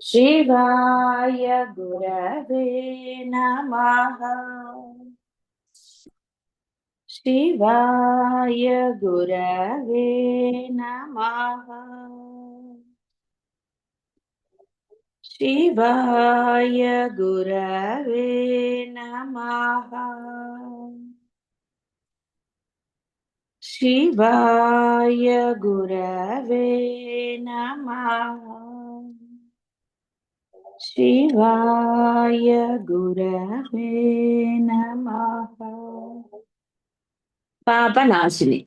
शिवाय गुरवे नमः। शिवाय गुरवे नमः। शिवाय गुरवे नमः। शिवाय गुरवे नमः। शिवाय गुरवे नमः। పాపనాశిని.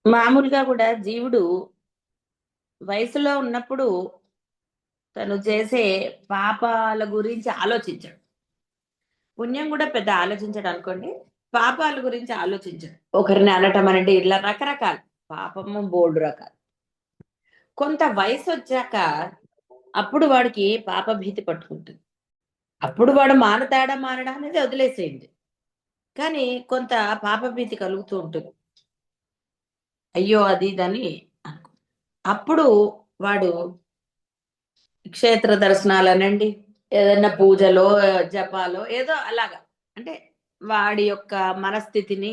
మామూలుగా కూడా జీవుడు వయసులో ఉన్నప్పుడు తను చేసే పాపాల గురించి ఆలోచించడు. పుణ్యం కూడా పెద్ద ఆలోచించడు అనుకోండి. పాపాల గురించి ఆలోచించడు. ఒకరిని అనటం అనంటే ఇట్లా రకరకాలు. పాపము బోల్డు రకాలు. కొంత వయసు వచ్చాక అప్పుడు వాడికి పాప భీతి పట్టుకుంటుంది. అప్పుడు వాడు మానతాడా మానడా అనేది వదిలేసేయండి. కానీ కొంత పాప భీతి కలుగుతూ ఉంటుంది. అయ్యో అది ఇదని అనుకో. అప్పుడు వాడు క్షేత్ర దర్శనాలనండి, ఏదైనా పూజలో జపాలో ఏదో అలాగా, అంటే వాడి యొక్క మనస్థితిని,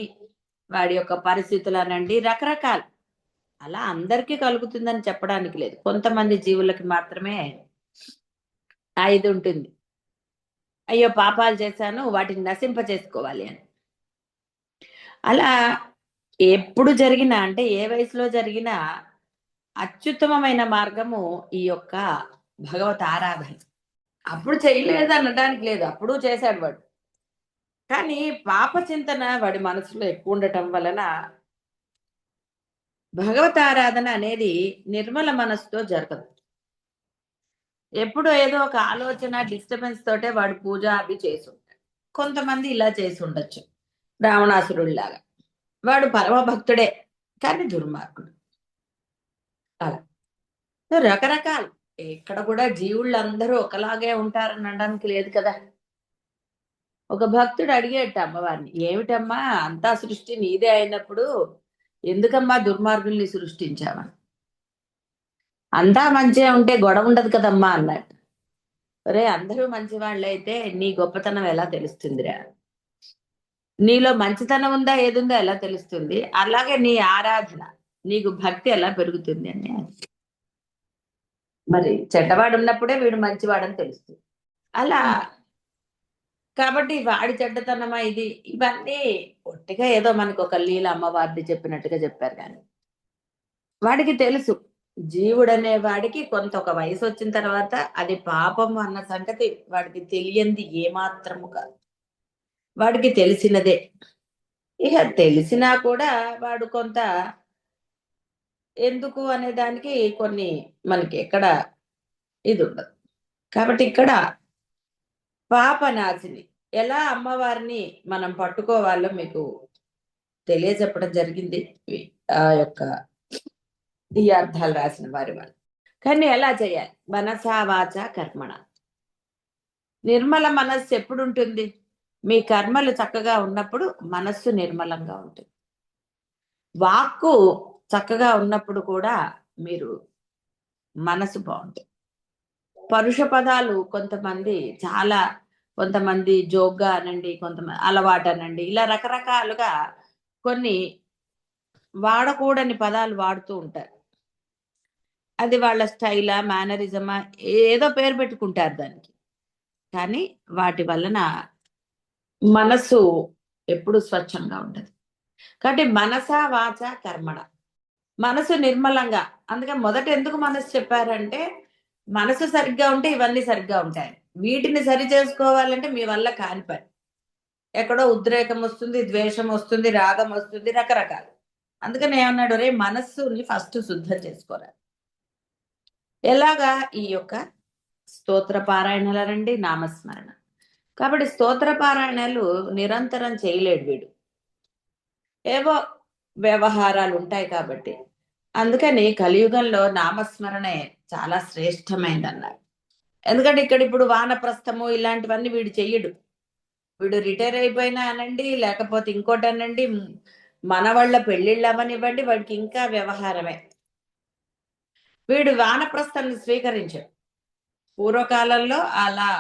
వాడి యొక్క పరిస్థితులనండి రకరకాలు. అలా అందరికీ కలుగుతుందని చెప్పడానికి లేదు. కొంతమంది జీవులకి మాత్రమే ఆ ఇది ఉంటుంది. అయ్యో పాపాలు చేశాను వాటిని నశింప చేసుకోవాలి అని. అలా ఎప్పుడు జరిగినా, అంటే ఏ వయసులో జరిగినా అత్యుత్తమమైన మార్గము ఈ యొక్క భగవత్ ఆరాధన. అప్పుడు చేయలేదు అనడానికి లేదు, అప్పుడు చేశాడు వాడు. కానీ పాప చింతన వాడి మనసులో ఎక్కువ ఉండటం వలన భగవత్ ఆరాధన అనేది నిర్మల మనసుతో జరగదు. ఎప్పుడు ఏదో ఒక ఆలోచన డిస్టర్బెన్స్ తోటే వాడు పూజ అవి చేసి ఉంటాడు. కొంతమంది ఇలా చేసి ఉండొచ్చు, రావణాసురుడిలాగా. వాడు పరమ భక్తుడే కానీ దుర్మార్గుడు. అలా సో రకరకాలు. ఇక్కడ కూడా జీవుళ్ళందరూ ఒకలాగే ఉంటారని అనడానికి లేదు కదా. ఒక భక్తుడు అడిగేట అమ్మవారిని, ఏమిటమ్మా అంతా సృష్టి నీదే అయినప్పుడు ఎందుకమ్మా దుర్మార్గుల్ని సృష్టించావని. అంతా మంచిగా ఉంటే గొడవ ఉండదు కదమ్మా అన్నట్టు. ఒరే అందరూ మంచి వాళ్ళైతే నీ గొప్పతనం ఎలా తెలుస్తుందిరా, నీలో మంచితనం ఉందా ఏదుందో ఎలా తెలుస్తుంది, అలాగే నీ ఆరాధన, నీకు భక్తి ఎలా పెరుగుతుంది అని. మరి చెడ్డవాడు ఉన్నప్పుడే వీడు మంచివాడని తెలుస్తుంది. అలా కాబట్టి వాడి చెడ్డతనమా ఇది, ఇవన్నీ ఒట్టిగా ఏదో మనకు ఒక లీల అమ్మవారిది చెప్పినట్టుగా చెప్పారు. కానీ వాడికి తెలుసు, జీవుడనే వాడికి కొంత ఒక వయసు వచ్చిన తర్వాత అది పాపం అన్న సంగతి వాడికి తెలియంది ఏమాత్రము కాదు. వాడికి తెలిసినదే. ఇక తెలిసినా కూడా వాడు కొంత ఎందుకు అనే దానికి కొన్ని మనకి ఎక్కడ ఇది ఉండదు. కాబట్టి ఇక్కడ పాపనాశిని ఎలా అమ్మవారిని మనం పట్టుకోవాలో మీకు తెలియజెప్పడం జరిగింది. ఆ యొక్క ఈ అర్థాలు రాసిన వాళ్ళు. కానీ ఎలా చేయాలి? మనసా వాచ కర్మణ. నిర్మల మనస్సు ఎప్పుడు ఉంటుంది? మీ కర్మలు చక్కగా ఉన్నప్పుడు మనస్సు నిర్మలంగా ఉంటుంది. వాక్కు చక్కగా ఉన్నప్పుడు కూడా మీరు మనసు బాగుంటుంది. పరుష పదాలు కొంతమంది చాలా, కొంతమంది జోగ్గా అనండి, కొంతమంది అలవాటు అనండి, ఇలా రకరకాలుగా కొన్ని వాడకూడని పదాలు వాడుతూ ఉంటారు. అది వాళ్ళ స్టైలా, మేనరిజమా, ఏదో పేరు పెట్టుకుంటారు దానికి. కానీ వాటి వలన మనసు ఎప్పుడు స్వచ్ఛంగా ఉండదు. కాబట్టి మనసా వాచ కర్మణ, మనసు నిర్మలంగా. అందుకే మొదట ఎందుకు మనసు చెప్పారంటే, మనసు సరిగ్గా ఉంటే ఇవన్నీ సరిగ్గా ఉంటాయి. వీటిని సరి చేసుకోవాలంటే మీ వల్ల కాని పని. ఎక్కడో ఉద్రేకం వస్తుంది, ద్వేషం వస్తుంది, రాగం వస్తుంది, రకరకాలు. అందుకని ఏమన్నాడు, రే మనస్సుని ఫస్ట్ శుద్ధం చేసుకోరా. ఎలాగా? ఈ యొక్క స్తోత్ర పారాయణలనండి, నామస్మరణ. కాబట్టి స్తోత్ర పారాయణలు నిరంతరం చేయలేడు వీడు, ఏవో వ్యవహారాలు ఉంటాయి కాబట్టి. అందుకని కలియుగంలో నామస్మరణే చాలా శ్రేష్టమైందన్నారు. ఎందుకంటే ఇక్కడ ఇప్పుడు వానప్రస్థము ఇలాంటివన్నీ వీడు చెయ్యడు. వీడు రిటైర్ అయిపోయినా అనండి, లేకపోతే ఇంకోటి అనండి, మన వాళ్ళ పెళ్ళిళ్ళు అవనివ్వండి, వాడికి ఇంకా వ్యవహారమే. వీడు వానప్రస్థాన్ని స్వీకరించాడు. పూర్వకాలంలో అలా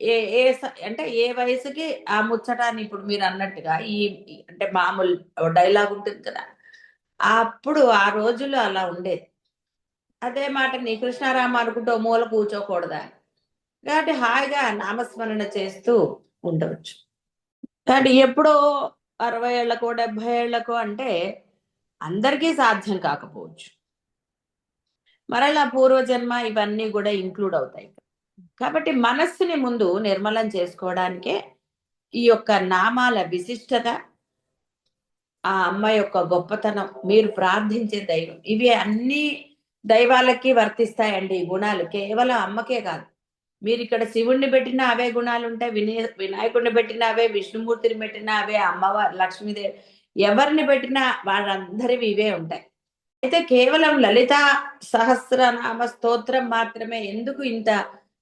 ఏ ఏ అంటే ఏ వయసుకి ఆ ముచ్చటాన్ని ఇప్పుడు మీరు అన్నట్టుగా అంటే మామూలు డైలాగ్ ఉంటుంది కదా, అప్పుడు ఆ రోజుల్లో అలా ఉండేది. అదే మాట నీ కృష్ణారామ అనుకుంటూ ఓ మూల కూర్చోకూడదా? కాబట్టి హాయిగా నామస్మరణ చేస్తూ ఉండవచ్చు. కానీ ఎప్పుడో 60 ఏళ్లకో 70 ఏళ్లకో అంటే అందరికీ సాధ్యం కాకపోవచ్చు. మరలా పూర్వజన్మ ఇవన్నీ కూడా ఇంక్లూడ్ అవుతాయి. కాబట్టి మనస్సుని ముందు నిర్మలం చేసుకోవడానికే ఈ యొక్క నామాల విశిష్టత, ఆ అమ్మ యొక్క గొప్పతనం, మీరు ప్రార్థించే దైవం, ఇవి అన్ని దైవాలకి వర్తిస్తాయండి ఈ గుణాలు. కేవలం అమ్మకే కాదు. మీరు ఇక్కడ శివుణ్ణి పెట్టినా అవే గుణాలు ఉంటాయి, వినాయకుడిని పెట్టినా అవే, విష్ణుమూర్తిని పెట్టినా అవే, అమ్మవారు లక్ష్మీదేవి ఎవరిని పెట్టినా వాళ్ళందరివి ఇవే ఉంటాయి. అయితే కేవలం లలితా సహస్రనామ స్తోత్రం మాత్రమే ఎందుకు ఇంత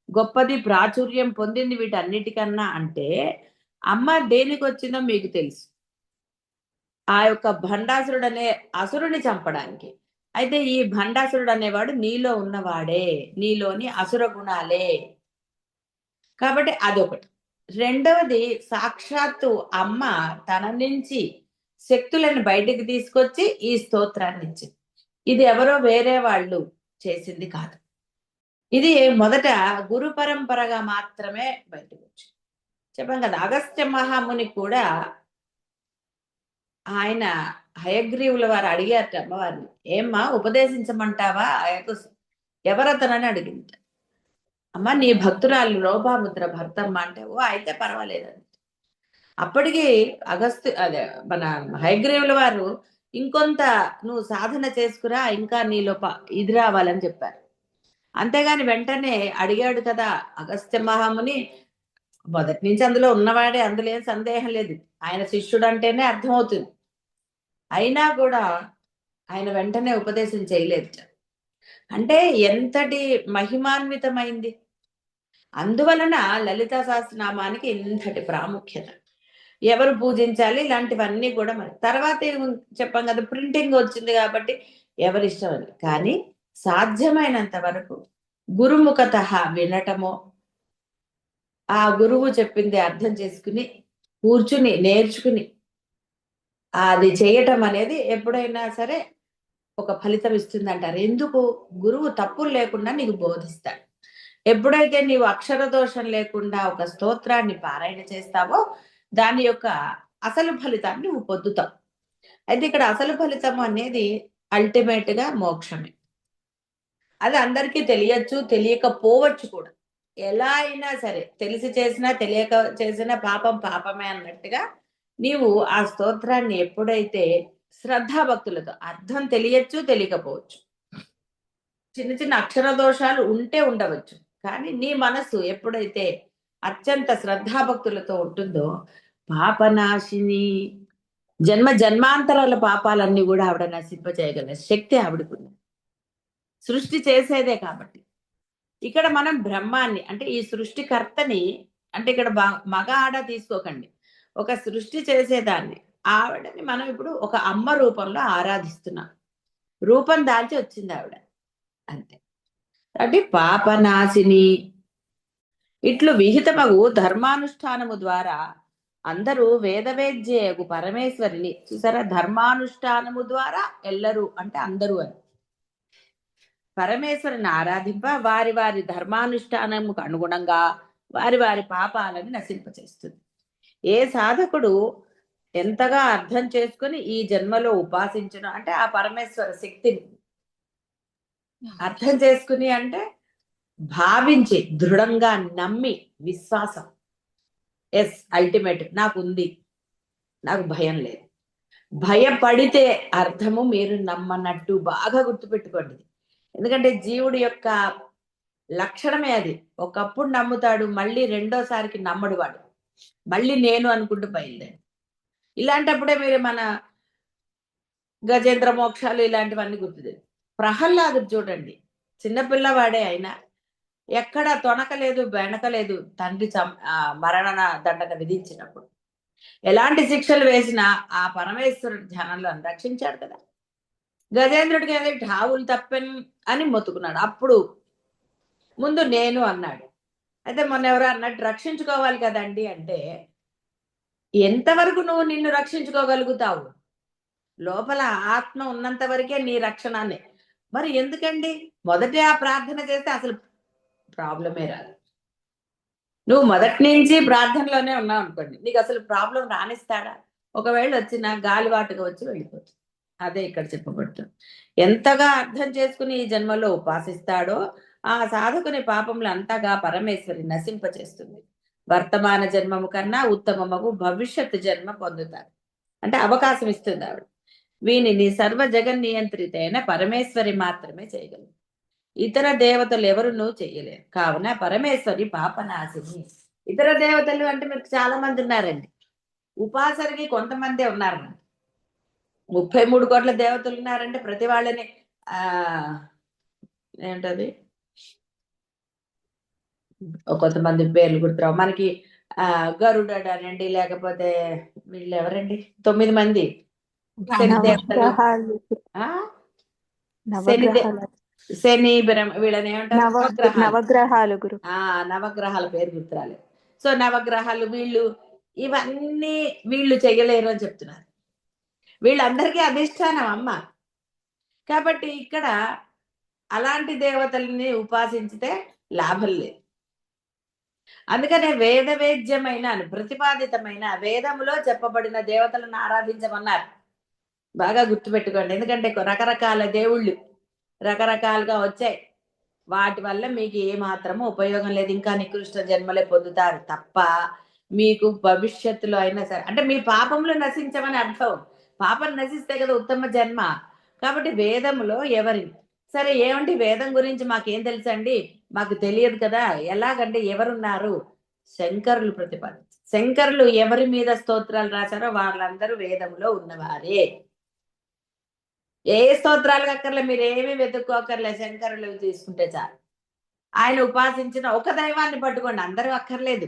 గొప్పది, ప్రాచుర్యం పొందింది వీటన్నిటికన్నా అంటే, అమ్మ దేనికి వచ్చిందో మీకు తెలుసు. ఆ యొక్క భండాసురుడు అనే అసురుని చంపడానికి. అయితే ఈ భండాసురుడు అనేవాడు నీలో ఉన్నవాడే, నీలోని అసుర గుణాలే. కాబట్టి అదొకటి. రెండవది, సాక్షాత్తు అమ్మ తన నుంచి శక్తులను బయటికి తీసుకొచ్చి ఈ స్తోత్రాన్ని ఇచ్చింది. ఇది ఎవరో వేరే వాళ్ళు చేసింది కాదు. ఇది మొదట గురు పరంపరగా మాత్రమే బయటకు వచ్చింది. చెప్పాం కదా, అగస్త్య మహాముని కూడా ఆయన హయగ్రీవుల వారు అడిగారట అమ్మవారిని, ఏమ్మా ఉపదేశించమంటావా ఎవరతనని అడిగింది. అమ్మ నీ భక్తురాలు లోపాముద్ర భర్తమ్మ అంటే, ఓ అయితే పర్వాలేదండి. అప్పటికి అదే మన హయగ్రీవుల వారు ఇంకొంత నువ్వు సాధన చేసుకురా, ఇంకా నీలో ఇది రావాలని చెప్పారు. అంతేగాని వెంటనే అడిగాడు కదా అగస్త్య మహాముని, మొదటి నుంచి అందులో ఉన్నవాడే, అందులో ఏం సందేహం లేదు, ఆయన శిష్యుడు అంటేనే అర్థమవుతుంది. అయినా కూడా ఆయన వెంటనే ఉపదేశం చేయలేదు. అంటే ఎంతటి మహిమాన్వితమైంది. అందువలన లలితా సహస్రనామానికి ఇంతటి ప్రాముఖ్యత. ఎవరు పూజించాలి ఇలాంటివన్నీ కూడా మరి తర్వాత చెప్పాం కదా, ప్రింటింగ్ వచ్చింది కాబట్టి ఎవరిష్టం అని. కానీ సాధ్యమైనంత వరకు గురుముఖత వినటమో, ఆ గురువు చెప్పింది అర్థం చేసుకుని కూర్చుని నేర్చుకుని అది చేయటం అనేది ఎప్పుడైనా సరే ఒక ఫలితం ఇస్తుంది అంటారు. ఎందుకు? గురువు తప్పులు లేకుండా నీకు బోధిస్తాడు. ఎప్పుడైతే నీవు అక్షర దోషం లేకుండా ఒక స్తోత్రాన్ని పారాయణ చేస్తావో దాని యొక్క అసలు ఫలితాన్ని నువ్వు పొందుతావు. అయితే ఇక్కడ అసలు ఫలితం అనేది అల్టిమేట్ గా మోక్షమే. అది అందరికీ తెలియచ్చు, తెలియకపోవచ్చు కూడా. ఎలా అయినా సరే తెలిసి చేసినా తెలియక చేసినా పాపం పాపమే అన్నట్టుగా నీవు ఆ స్తోత్రాన్ని ఎప్పుడైతే శ్రద్ధాభక్తులతో, అర్థం తెలియచ్చు తెలియకపోవచ్చు, చిన్న చిన్న అక్షర దోషాలు ఉంటే ఉండవచ్చు, కానీ నీ మనసు ఎప్పుడైతే అత్యంత శ్రద్ధాభక్తులతో ఉంటుందో పాపనాశిని, జన్మ జన్మాంతరాల పాపాలన్నీ కూడా ఆవిడ నశింపజేయగల శక్తి ఆవిడకుంది. సృష్టి చేసేదే కాబట్టి. ఇక్కడ మనం బ్రహ్మాన్ని అంటే ఈ సృష్టికర్తని, అంటే ఇక్కడ మగ ఆడ తీసుకోకండి, ఒక సృష్టి చేసేదాన్ని ఆవిడని మనం ఇప్పుడు ఒక అమ్మ రూపంలో ఆరాధిస్తున్నాం. రూపం దాల్చి వచ్చింది ఆవిడ, అంతే. అంటే పాపనాశిని ఇట్లు విహితమగు ధర్మానుష్ఠానము ద్వారా అందరూ వేదవేద్యగు పరమేశ్వరిని చూసారా, ధర్మానుష్ఠానము ద్వారా ఎల్లరూ అంటే అందరూ అని పరమేశ్వరుని ఆరాధింప వారి వారి ధర్మానుష్ఠానముకు అనుగుణంగా వారి వారి పాపాలను నశింపచేస్తుంది. ఏ సాధకుడు ఎంతగా అర్థం చేసుకుని ఈ జన్మలో ఉపాసించును అంటే ఆ పరమేశ్వర శక్తిని అర్థం చేసుకుని, అంటే భావించి దృఢంగా నమ్మి విశ్వాసం, ఎస్ అల్టిమేట్ నాకు ఉంది, నాకు భయం లేదు. భయపడితే అర్థము మీరు నమ్మనట్టు, బాగా గుర్తుపెట్టుకోండి. ఎందుకంటే జీవుడి యొక్క లక్షణమే అది. ఒకప్పుడు నమ్ముతాడు, మళ్ళీ రెండోసారికి నమ్మడు వాడు, మళ్ళీ నేను అనుకుంటూ బయలుదేరి. ఇలాంటప్పుడే మీరు మన గజేంద్ర మోక్షాలు ఇలాంటివన్నీ గుర్తులేదు. ప్రహ్లాదుడు చూడండి, చిన్నపిల్లవాడే అయినా ఎక్కడ తొనకలేదు బెనకలేదు తండ్రి మరణ దండన విధించినప్పుడు. ఎలాంటి శిక్షలు వేసినా ఆ పరమేశ్వరుడు ధ్యానంలో రక్షించాడు కదా. గజేంద్రుడికి ఏదో ఢావులు తప్పని అని మొత్తుకున్నాడు. అప్పుడు ముందు నేను అన్నాడు. అయితే మొన్న ఎవరో అన్నట్టు రక్షించుకోవాలి కదండి అంటే, ఎంతవరకు నువ్వు నిన్ను రక్షించుకోగలుగుతావు? లోపల ఆత్మ ఉన్నంత వరకే నీ రక్షణనే. మరి ఎందుకండి మొదటే ఆ ప్రార్థన చేస్తే అసలు ప్రాబ్లమే రాదు. నువ్వు మొదటి నుంచి ప్రార్థనలోనే ఉన్నావు అనుకోండి, నీకు అసలు ప్రాబ్లం రానిస్తాడా? ఒకవేళ వచ్చిన గాలివాటుగా వచ్చి వెళ్ళిపోతుంది. అదే ఇక్కడ చెప్పబడుతుంది. ఎంతగా అర్థం చేసుకుని ఈ జన్మలో ఉపాసిస్తాడో ఆ సాధకుని పాపములు అంతగా పరమేశ్వరి నశింపచేస్తుంది. వర్తమాన జన్మము కన్నా ఉత్తమము భవిష్యత్తు జన్మ పొందుతారు. అంటే అవకాశం ఇస్తుంది ఆవిడ. వీనిని సర్వ జగన్నియంత్రిత అయిన పరమేశ్వరి మాత్రమే చేయగలరు. ఇతర దేవతలు ఎవరునూ చెయ్యలేరు. కావున పరమేశ్వరి పాపనాశిని. ఇతర దేవతలు అంటే మీకు చాలా మంది ఉన్నారండి. ఉపాసనకి కొంతమందే ఉన్నారు. 33 కోట్ల దేవతలు ఉన్నారంటే ప్రతి వాళ్ళని ఆ ఏంటది కొంతమంది పేర్లు గుర్తురావు మనకి. గరుడడు అనండి, లేకపోతే వీళ్ళు ఎవరండి 9 మంది శని దేవతలు, నవగ్రహాలు ఆ శని నవగ్రహాలు శని వీళ్ళని ఏమంటారు? నవగ్రహాలు. నవగ్రహాలు గురు. నవగ్రహాల పేరు గుర్తురాలేదు. సో నవగ్రహాలు వీళ్ళు, ఇవన్నీ వీళ్ళు చెయ్యలేరు అని చెప్తున్నారు. వీళ్ళందరికీ అధిష్టానం అమ్మ. కాబట్టి ఇక్కడ అలాంటి దేవతల్ని ఉపాసించితే లాభం లేదు. అందుకనే వేద వేద్యమైన ప్రతిపాదితమైన వేదములో చెప్పబడిన దేవతలను ఆరాధించమన్నారు. బాగా గుర్తుపెట్టుకోండి. ఎందుకంటే రకరకాల దేవుళ్ళు రకరకాలుగా వచ్చాయి. వాటి వల్ల మీకు ఏ మాత్రము ఉపయోగం లేదు. ఇంకా నికృష్ట జన్మలే పొందుతారు తప్ప మీకు భవిష్యత్తులో అయినా సరే, అంటే మీ పాపంలో నశించమని అర్థం. పాపం నశిస్తే కదా ఉత్తమ జన్మ. కాబట్టి వేదములో ఎవరి సరే ఏమండి వేదం గురించి మాకేం తెలుసండి, మాకు తెలియదు కదా, ఎలాగంటే ఎవరున్నారు? శంకరులు ప్రతిపాదించారు. శంకరులు ఎవరి మీద స్తోత్రాలు రాశారో వాళ్ళందరూ వేదంలో ఉన్నవారే. ఏ స్తోత్రాలు అక్కర్లే, మీరు ఏమీ వెతుక్కోకర్లే, శంకరులు తీసుకుంటే చాలు. ఆయన ఉపాసించిన ఒక దైవాన్ని పట్టుకోండి, అందరూ అక్కర్లేదు,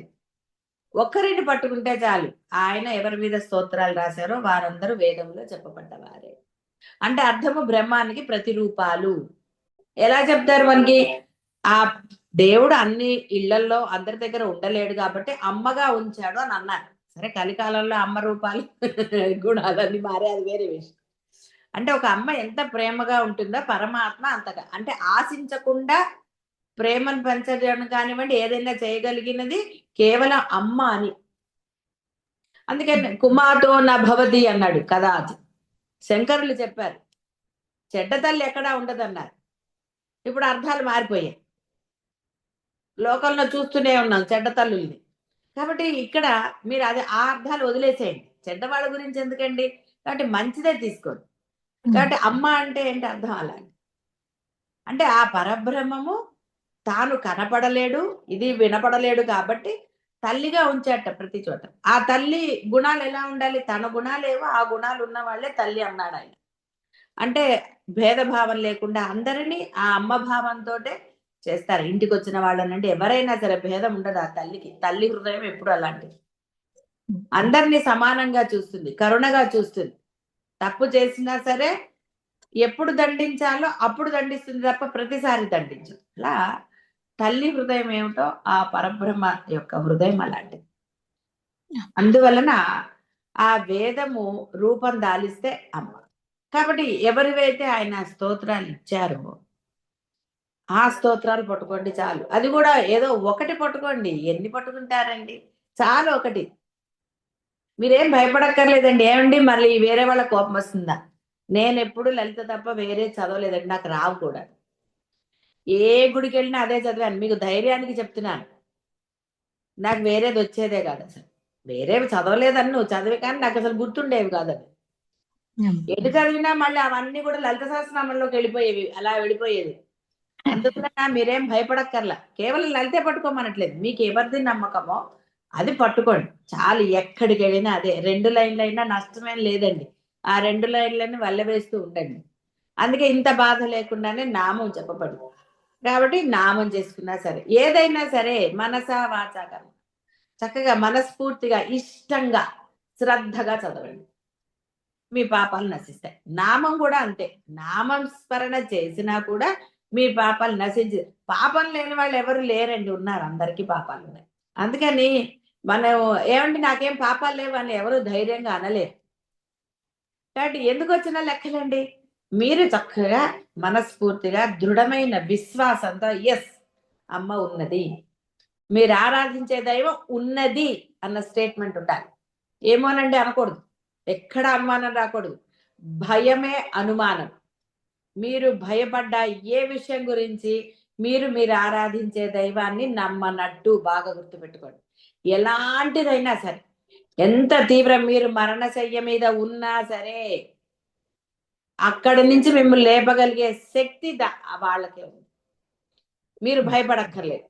ఒక్కరిని పట్టుకుంటే చాలు. ఆయన ఎవరి మీద స్తోత్రాలు రాశారో వారందరూ వేదంలో చెప్పబడ్డవారే. అంటే అర్థము బ్రహ్మానికి ప్రతిరూపాలు. ఎలా చెప్తారు మనకి? ఆ దేవుడు అన్ని ఇళ్లల్లో అందరి దగ్గర ఉండలేడు కాబట్టి అమ్మగా ఉంచాడు అని అన్నారు. సరే కలికాలంలో అమ్మ రూపాలు గుణాలన్నీ మారే, అది వేరే విషయం. అంటే ఒక అమ్మ ఎంత ప్రేమగా ఉంటుందో పరమాత్మ అంతగా, అంటే ఆశించకుండా ప్రేమను పెంచడం కానివ్వండి, ఏదైనా చేయగలిగినది కేవలం అమ్మ అని. అందుకని కుమాతో నా భవతి అన్నాడు కదా. శంకరులు చెప్పారు చెడ్డ తల్లి ఎక్కడా ఉండదన్నారు. ఇప్పుడు అర్థాలు మారిపోయాయి, లోకంలో చూస్తూనే ఉన్నాం చెడ్డ తల్లుల్ని. కాబట్టి ఇక్కడ మీరు అది ఆ అర్థాలు వదిలేసేయండి. చెడ్డవాళ్ళ గురించి ఎందుకండి, కాబట్టి మంచిదే తీసుకోండి. కాబట్టి అమ్మ అంటే ఏంటి అర్థం? అలాంటి అంటే ఆ పరబ్రహ్మము తాను కనపడలేడు, ఇది వినపడలేడు కాబట్టి తల్లిగా ఉంచాట ప్రతి చోట. ఆ తల్లి గుణాలు ఎలా ఉండాలి? తన గుణాలేవో ఆ గుణాలు ఉన్న వాళ్ళే తల్లి అన్నాడు ఆయన. అంటే భేదభావం లేకుండా అందరినీ ఆ అమ్మ భావంతో చేస్తారు. ఇంటికి వచ్చిన వాళ్ళనంటే ఎవరైనా సరే భేదం ఉండదు ఆ తల్లికి. తల్లి హృదయం ఎప్పుడు అలాంటిది, అందరినీ సమానంగా చూస్తుంది, కరుణగా చూస్తుంది. తప్పు చేసినా సరే ఎప్పుడు దండించాలో అప్పుడు దండిస్తుంది తప్ప ప్రతిసారి దండించదు. అలా తల్లి హృదయం ఏమిటో ఆ పరబ్రహ్మ యొక్క హృదయం అలాంటిది. అందువలన ఆ వేదము రూపం దాలిస్తే అమ్మ. కాబట్టి ఎవరివైతే ఆయన స్తోత్రాలు ఇచ్చారో ఆ స్తోత్రాలు పట్టుకోండి చాలు. అది కూడా ఏదో ఒకటి పట్టుకోండి, ఎన్ని పట్టుకుంటారండి? చాలు ఒకటి. మీరేం భయపడక్కర్లేదండి. ఏమండి మళ్ళీ వేరే వాళ్ళ కోపం వస్తుందా? నేను ఎప్పుడు లలిత తప్ప వేరే చదవలేదండి, నాకు రావు కూడా. ఏ గుడికి వెళ్ళినా అదే చదివాను, మీకు ధైర్యానికి చెప్తున్నాను. నాకు వేరేది వచ్చేదే కాదు అసలు. వేరేవి చదవలేదని నువ్వు చదివి, కానీ నాకు అసలు గుర్తుండేవి కాదు అవి. ఎటు చదివినా మళ్ళీ అవన్నీ కూడా లలిత సహస్రనామంలోకి వెళ్ళిపోయేవి, అలా వెళ్ళిపోయేది. అందుకనే మీరేం భయపడక్కర్లా. కేవలం లలితే పట్టుకోమనట్లేదు, మీకు ఎవరిది నమ్మకమో అది పట్టుకోండి చాలు. ఎక్కడికి వెళ్ళినా అదే. 2 లైన్లైనా నష్టమేం లేదండి. ఆ 2 లైన్లని వల్లవేస్తూ ఉండండి. అందుకే ఇంత బాధ లేకుండానే నామం చెప్పబడు. కాబట్టి నామం చేసుకున్నా సరే, ఏదైనా సరే మనసా వాచా కర్మ చక్కగా మనస్ఫూర్తిగా ఇష్టంగా శ్రద్ధగా చదవండి, మీ పాపాలు నశిస్తాయి. నామం కూడా అంతే. నామం స్మరణ చేసినా కూడా మీ పాపాలు నశించి. పాపం లేని వాళ్ళు ఎవరు లేరండి, ఉన్నారు, అందరికీ పాపాలు ఉన్నాయి. అందుకని మనం ఏమండి నాకేం పాపాలు లేవు అని ఎవరు ధైర్యంగా అనలేరు. కాబట్టి ఎందుకు వచ్చిన లెక్కలండి, మీరు చక్కగా మనస్ఫూర్తిగా దృఢమైన విశ్వాసంతో ఎస్ అమ్మ ఉన్నది, మీరు ఆరాధించే దైవం ఉన్నది అన్న స్టేట్మెంట్ ఉండాలి. ఏమోనండి అనకూడదు, ఎక్కడ అనుమానం రాకూడదు. భయమే అనుమానం. మీరు భయపడ్డ ఏ విషయం గురించి మీరు ఆరాధించే దైవాన్ని నమ్మనట్టు బాగా గుర్తుపెట్టుకోండి. ఎలాంటిదైనా సరే, ఎంత తీవ్రం, మీరు మరణశయ్య మీద ఉన్నా సరే అక్కడి నుంచి మిమ్మల్ని లేపగలిగే శక్తి వాళ్ళకే ఉంది. మీరు భయపడక్కర్లేదు.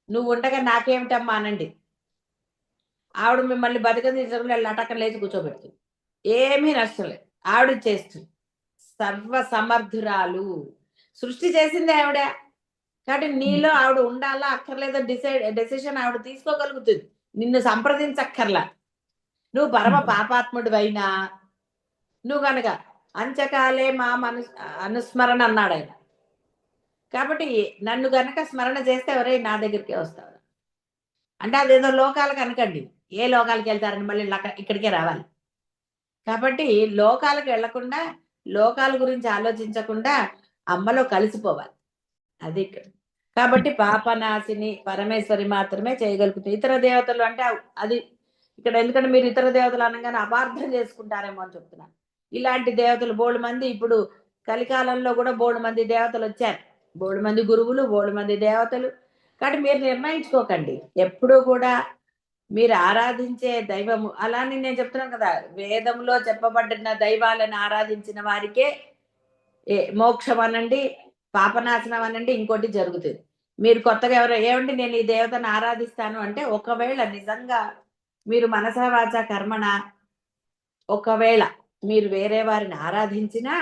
నువ్వు ఉండగా నాకేమిటమ్మా అనండి, ఆవిడ మిమ్మల్ని బతికదించకుండా లటకం లేచి కూర్చోబెడుతుంది. ఏమీ నష్టం లేదు, ఆవిడ చేస్తుంది. సర్వ సమర్థురాలు, సృష్టి చేసింది ఆవిడ. కాబట్టి నీలో ఆవిడ ఉండాలా అక్కర్లేదో డెసిషన్ ఆవిడ తీసుకోగలుగుతుంది, నిన్ను సంప్రదించక్కర్లా. నువ్వు పరమ పాపాత్ముడివైనా నువ్వు కనుక అంచకాలే మా అనుస్మరణ అన్నాడు ఆయన. కాబట్టి నన్ను గనక స్మరణ చేస్తే ఎవరై నా దగ్గరికే వస్తారు. అంటే అదేదో లోకాలకు అనకండి, ఏ లోకాలకు వెళ్తారని మళ్ళీ ఇక్కడికే రావాలి. కాబట్టి లోకాలకు వెళ్లకుండా, లోకాల గురించి ఆలోచించకుండా అమ్మలో కలిసిపోవాలి, అది ఇక్కడ. కాబట్టి పాపనాశిని పరమేశ్వరి మాత్రమే చేయగలుగుతుంది. ఇతర దేవతలు అంటే అది ఇక్కడ, ఎందుకంటే మీరు ఇతర దేవతలు అనగానే అపార్థం చేసుకుంటారేమో అని చెప్తున్నా. ఇలాంటి దేవతలు బోడు మంది, ఇప్పుడు కలికాలంలో కూడా బోడు మంది దేవతలు వచ్చారు, బోడు మంది గురువులు, బోడు మంది దేవతలు. కాబట్టి మీరు నిర్ణయించుకోకండి, ఎప్పుడూ కూడా మీరు ఆరాధించే దైవము. అలానే నేను చెప్తున్నాను కదా, వేదంలో చెప్పబడిన దైవాలను ఆరాధించిన వారికే మోక్షం అనండి, పాపనాశనం అనండి, ఇంకోటి జరుగుతుంది. మీరు కొత్తగా ఎవరో ఏమండి నేను ఈ దేవతను ఆరాధిస్తాను అంటే, ఒకవేళ నిజంగా మీరు మనసా వాచా కర్మణ ఒకవేళ మీరు వేరే వారిని ఆరాధించినా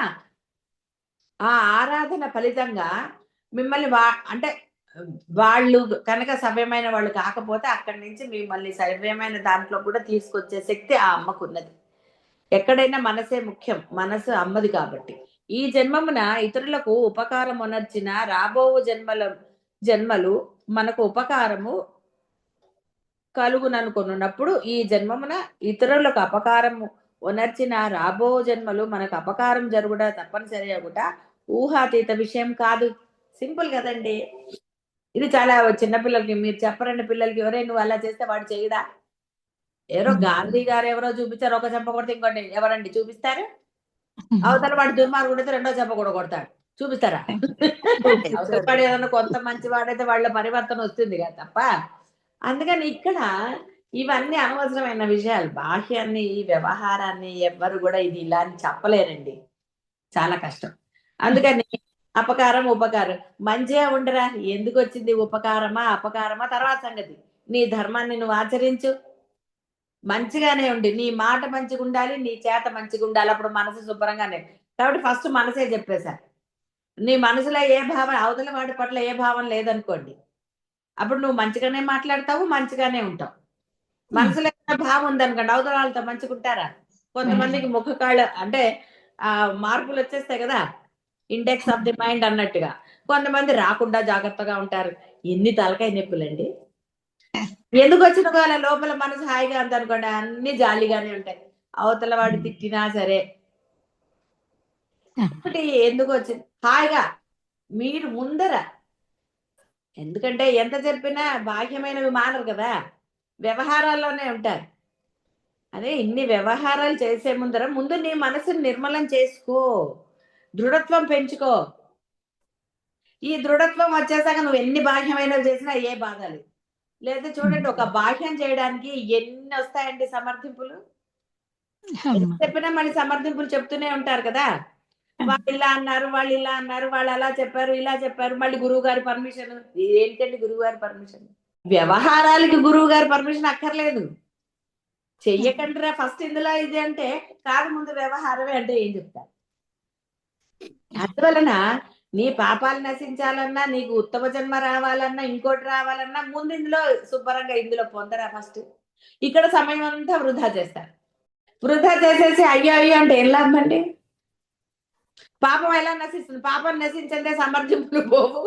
ఆ ఆరాధన ఫలితంగా మిమ్మల్ని అంటే వాళ్ళు కనుక సవ్యమైన వాళ్ళు కాకపోతే అక్కడి నుంచి మిమ్మల్ని సవ్యమైన దాంట్లో కూడా తీసుకొచ్చే శక్తి ఆ అమ్మకు ఉన్నది. ఎక్కడైనా మనసే ముఖ్యం, మనసు అమ్మది. కాబట్టి ఈ జన్మమున ఇతరులకు ఉపకారం ఉనర్చిన రాబో జన్మలు మనకు ఉపకారము కలుగుననుకున్నప్పుడు, ఈ జన్మమున ఇతరులకు అపకారము ఉనర్చిన రాబో జన్మలు మనకు అపకారం జరుగుట తప్పనిసరి అగుట ఊహాతీత విషయం కాదు. సింపుల్ కదండి. ఇది చాలా చిన్నపిల్లలకి మీరు చెప్పరండి, పిల్లలకి ఎవరే నువ్వు అలా చేస్తే వాడు చేయడా. ఎవరో గాంధీ గారు ఎవరో చూపించారు, ఒక చెంప కొడితే ఇంకోటి ఎవరండి చూపిస్తారు. అవతల వాడు దుర్మార్గుడైతే రెండో చెంప కూడా కొడతాడు, చూపిస్తారా? అవతల వాడు ఏదన్నా కొంత మంచి వాడైతే వాళ్ళ పరివర్తన వస్తుంది కదా తప్ప. అందుకని ఇక్కడ ఇవన్నీ అనవసరమైన విషయాలు. బాహ్యాన్ని, ఈ వ్యవహారాన్ని ఎవ్వరు కూడా ఇది ఇలా అని చెప్పలేరండి, చాలా కష్టం. అందుకని అపకారం ఉపకారం మంచిగా ఉండరా, ఎందుకు వచ్చింది ఉపకారమా అపకారమా తర్వాత సంగతి. నీ ధర్మాన్ని నువ్వు ఆచరించు, మంచిగానే ఉండి, నీ మాట మంచిగా ఉండాలి, నీ చేత మంచిగా ఉండాలి, అప్పుడు మనసు శుభ్రంగానే. కాబట్టి ఫస్ట్ మనసే చెప్పేశా, నీ మనసులో ఏ భావం, అవతల వాడి పట్ల ఏ భావం లేదనుకోండి, అప్పుడు నువ్వు మంచిగానే మాట్లాడతావు, మంచిగానే ఉంటావు. మనసులో ఏదైనా భావం ఉందనుకోండి, అవతల వాళ్ళతో మంచిగా ఉంటారా? కొంతమందికి ముఖ కాళ్ళు అంటే మార్పులు వచ్చేస్తాయి కదా, ఇండెక్స్ ఆఫ్ ది మైండ్ అన్నట్టుగా. కొంతమంది రాకుండా జాగ్రత్తగా ఉంటారు. ఎన్ని తలకాయ నొప్పులండి. ఎందుకు వచ్చిన వాళ్ళ లోపల మనసు హాయిగా ఉంది అనుకోండి, అన్ని జాలీగానే ఉంటాయి. అవతల వాడు తిట్టినా సరే ఎందుకు వచ్చింది హాయిగా మీరు ముందర. ఎందుకంటే ఎంత చెప్పినా బాహ్యమైనవి మానరు కదా, వ్యవహారాల్లోనే ఉంటారు. అదే ఇన్ని వ్యవహారాలు చేసే ముందు నీ మనసుని నిర్మలం చేసుకో, దృఢత్వం పెంచుకో. ఈ దృఢత్వం వచ్చేసాక నువ్వు ఎన్ని బాహ్యమైనవి చేసినా ఏ బాధ లేదు. లేదా చూడండి, ఒక బాహ్యం చేయడానికి ఎన్ని వస్తాయండి సమర్థింపులు. చెప్పినా మళ్ళీ సమర్థింపులు చెప్తూనే ఉంటారు కదా. వాళ్ళు ఇలా అన్నారు, వాళ్ళు ఇలా అన్నారు, వాళ్ళు అలా చెప్పారు, ఇలా చెప్పారు, మళ్ళీ గురువు గారి పర్మిషన్. ఏంటండి గురువు గారి పర్మిషన్? వ్యవహారాలకి గురువు గారి పర్మిషన్ అక్కర్లేదు. చెయ్యకండిరా ఫస్ట్ ఇందులో ఇది అంటే, కాదు ముందు వ్యవహారమే అంటే ఏం చెప్తారు? అందువలన నీ పాపాలు నశించాలన్నా, నీకు ఉత్తమ జన్మ రావాలన్నా, ఇంకోటి రావాలన్నా ముందు ఇందులో శుభ్రంగా ఇందులో పొందరా ఫస్ట్. ఇక్కడ సమయం అంతా వృధా చేస్తారు. వృధా చేసేసి అయ్యో అయ్యో అంటే ఏం లాభం అండి? పాపం ఎలా నశిస్తుంది? పాపం నశించందే సమర్థింపులు పోవు.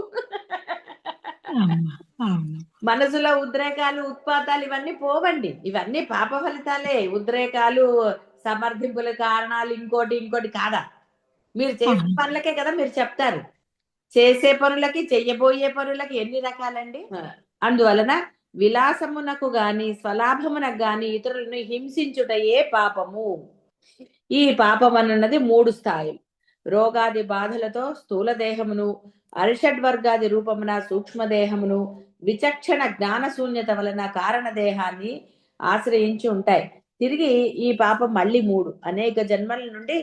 అవును. అవును. మనసులో ఉద్రేకాలు, ఉత్పాతాలు ఇవన్నీ పోవండి. ఇవన్నీ పాప ఫలితాలే. ఉద్రేకాలు, సమర్థింపుల కారణాలు ఇంకోటి కాదా? మీరు చేసే అవును. పనులకే కదా మీరు చెప్తారు. చేసే పనులకి, చెయ్యబోయే పనులకి ఎన్ని రకాలండి? అందువలన విలాసమునకు గాని, స్వలాభమునకు గాని ఇతరులను హింసించుటయే పాపము. ఈ పాపమనున్నది 3 స్థాయిలు. రోగాది బాధలతో స్థూల దేహమును, అరిషడ్వర్గాది రూపమున సూక్ష్మదేహమును, విచక్షణ జ్ఞానశూన్యత వలన కారణ దేహాన్ని ఆశ్రయించి ఉంటాయి. తిరిగి ఈ పాపం మళ్ళీ 3 అనేక జన్మల నుండి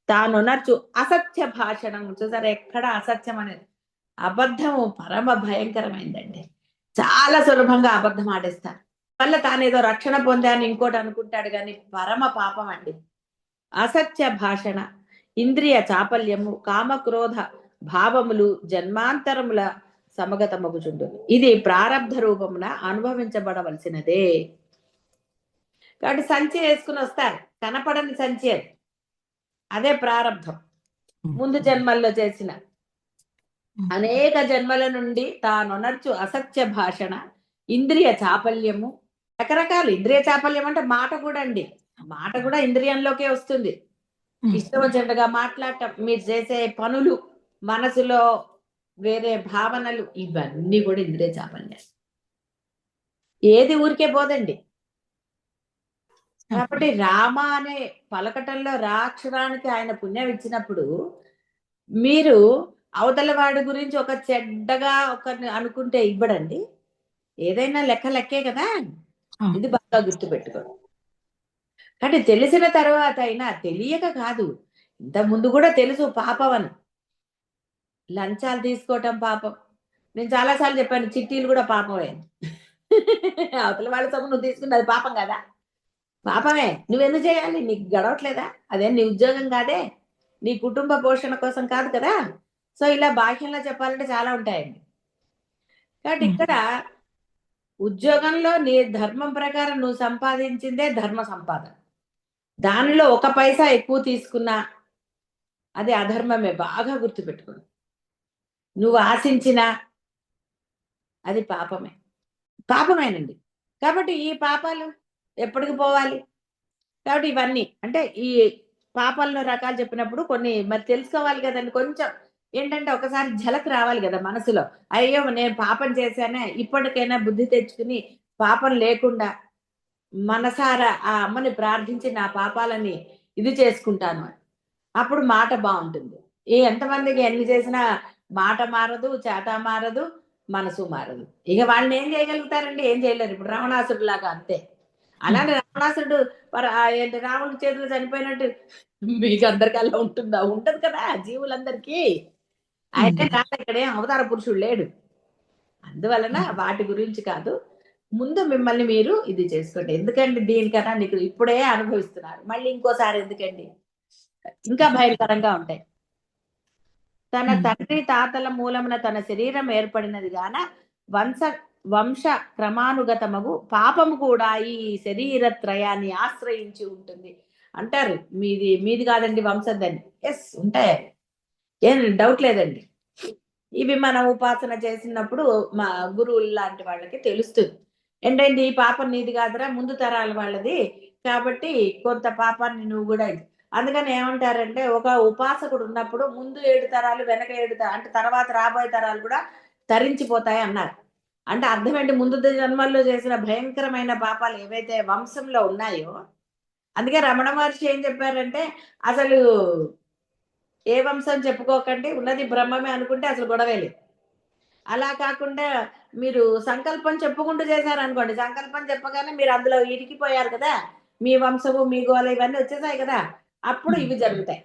తానునర్చు అసత్య భాషణం. చూసారా ఎక్కడ అసత్యం అనేది? అబద్ధం పరమ భయంకరమైందండి. చాలా సులభంగా అబద్ధం ఆడేస్తారు. వల్ల తానేదో రక్షణ పొందాను ఇంకోటి అనుకుంటాడు కానీ పరమ పాపం అండి. అసత్య భాషణ, ఇంద్రియ చాపల్యము, కామక్రోధ భావములు జన్మాంతరముల సమగతమగుచుండును. ఇది ప్రారబ్ధ రూపమున అనుభవించబడవలసినదే. కాబట్టి సంచి వేసుకుని వస్తారు, కనపడని సంచి అది. అదే ప్రారబ్ధం. ముందు జన్మల్లో చేసిన అనేక జన్మల నుండి తానొనర్చు అసత్య భాషణ, ఇంద్రియ చాపల్యము, రకరకాలు. ఇంద్రియ చాపల్యం అంటే మాట కూడా అండి. మాట కూడా ఇంద్రియంలోకే వస్తుంది. ఇష్టం వచ్చినట్టుగా మాట్లాడటం, మీరు చేసే పనులు, మనసులో వేరే భావనలు, ఇవన్నీ కూడా ఇంద్రియ చాపల్యం. ఏది ఊరికే పోదండి. కాబట్టి రామ అనే పలకటంలో రాక్షరానికి ఆయన పుణ్యం ఇచ్చినప్పుడు మీరు అవతల వాడి గురించి ఒక చెడ్డగా ఒకరిని అనుకుంటే ఇవ్వడండి. ఏదైనా లెక్కే కదా. ఇది బాగా గుర్తుపెట్టుకోండి. కానీ తెలిసిన తర్వాత అయినా, తెలియక కాదు, ఇంత ముందు కూడా తెలుసు పాపం అని. లంచాలు తీసుకోవటం పాపం. నేను చాలాసార్లు చెప్పాను, చిట్టీలు కూడా పాపమే. అవతల వాళ్ళ సొమ్ము నువ్వు తీసుకున్నది పాపం కదా. పాపమే. నువ్వెందుకు చేయాలి? నీకు గడవట్లేదా? అదేం నీ ఉద్యోగం కాదే, నీ కుటుంబ పోషణ కోసం కాదు కదా. సో ఇలా బాహ్యంలో చెప్పాలంటే చాలా ఉంటాయండి. కాబట్టి ఇక్కడ ఉద్యోగంలో నీ ధర్మం ప్రకారం నువ్వు సంపాదించిందే ధర్మ సంపాదన. దానిలో ఒక పైసా ఎక్కువ తీసుకున్నా అది అధర్మమే. బాగా గుర్తుపెట్టుకోండి. నువ్వు ఆశించిన అది పాపమే. పాపమేనండి. కాబట్టి ఈ పాపాలు ఎప్పటికి పోవాలి? కాబట్టి ఇవన్నీ అంటే ఈ పాపాలను రకాలు చెప్పినప్పుడు కొన్ని మరి తెలుసుకోవాలి కదండి. కొంచెం ఏంటంటే ఒకసారి ఝలక్ రావాలి కదా మనసులో. అయ్యో నేను పాపం చేశానే, ఇప్పటికైనా బుద్ధి తెచ్చుకుని పాపం లేకుండా మనసారా ఆ అమ్మని ప్రార్థించి నా పాపాలని ఇది చేసుకుంటాను అని. అప్పుడు మాట బాగుంటుంది. ఎంతమందికి ఎన్ని చేసినా మాట మారదు, చేత మారదు, మనసు మారదు. ఇక వాళ్ళని ఏం చేయగలుగుతారండి? ఏం చేయలేరు. ఇప్పుడు రావణాసుడు లాగా అంతే. అలానే రావణాసుడు ఏంటి రావణుడి చేతిలో చనిపోయినట్టు మీకు అందరికి అలా ఉంటుందా? ఉండదు కదా జీవులందరికీ. అయితే కాదు, ఇక్కడేం అవతార పురుషుడు లేడు. అందువలన వాటి గురించి కాదు. ముందు మిమ్మల్ని మీరు ఇది చేసుకోండి. ఎందుకండి దీనికన్నా నీకు ఇప్పుడే అనుభవిస్తున్నారు. మళ్ళీ ఇంకోసారి ఎందుకండి? ఇంకా భయంకరంగా ఉంటాయి. తన తండ్రి తాతల మూలమున తన శరీరం ఏర్పడినది గాన వంశ వంశ క్రమానుగతమగు పాపము కూడా ఈ శరీరత్రయాన్ని ఆశ్రయించి ఉంటుంది అంటారు. మీది మీది కాదండి వంశద్దని. ఎస్ ఉంటాయి, ఏం డౌట్ లేదండి. ఇవి మనం ఉపాసన చేసినప్పుడు మా గురువులు లాంటి వాళ్ళకి తెలుస్తుంది. ఏంటంటే ఈ పాపం నీది కాదురా, ముందు తరాల వాళ్ళది. కాబట్టి కొంత పాపాన్ని నువ్వు కూడా అందుకని ఏమంటారంటే ఒక ఉపాసకుడు ఉన్నప్పుడు ముందు 7 తరాలు వెనక 7 అంటే తర్వాత రాబోయే తరాలు కూడా తరించిపోతాయి అన్నారు. అంటే అర్థం ఏంటి? ముందు జన్మల్లో చేసిన భయంకరమైన పాపాలు ఏవైతే వంశంలో ఉన్నాయో, అందుకే రమణ మహర్షి ఏం చెప్పారంటే అసలు ఏ వంశం చెప్పుకోకండి, ఉన్నది బ్రహ్మమే అనుకుంటే అసలు గొడవే లేదు. అలా కాకుండా మీరు సంకల్పం చెప్పుకుంటూ చేశారనుకోండి, సంకల్పం చెప్పగానే మీరు అందులో ఇరికిపోయారు కదా, మీ వంశము మీ గోల ఇవన్నీ వచ్చేసాయి కదా, అప్పుడు ఇవి జరుగుతాయి.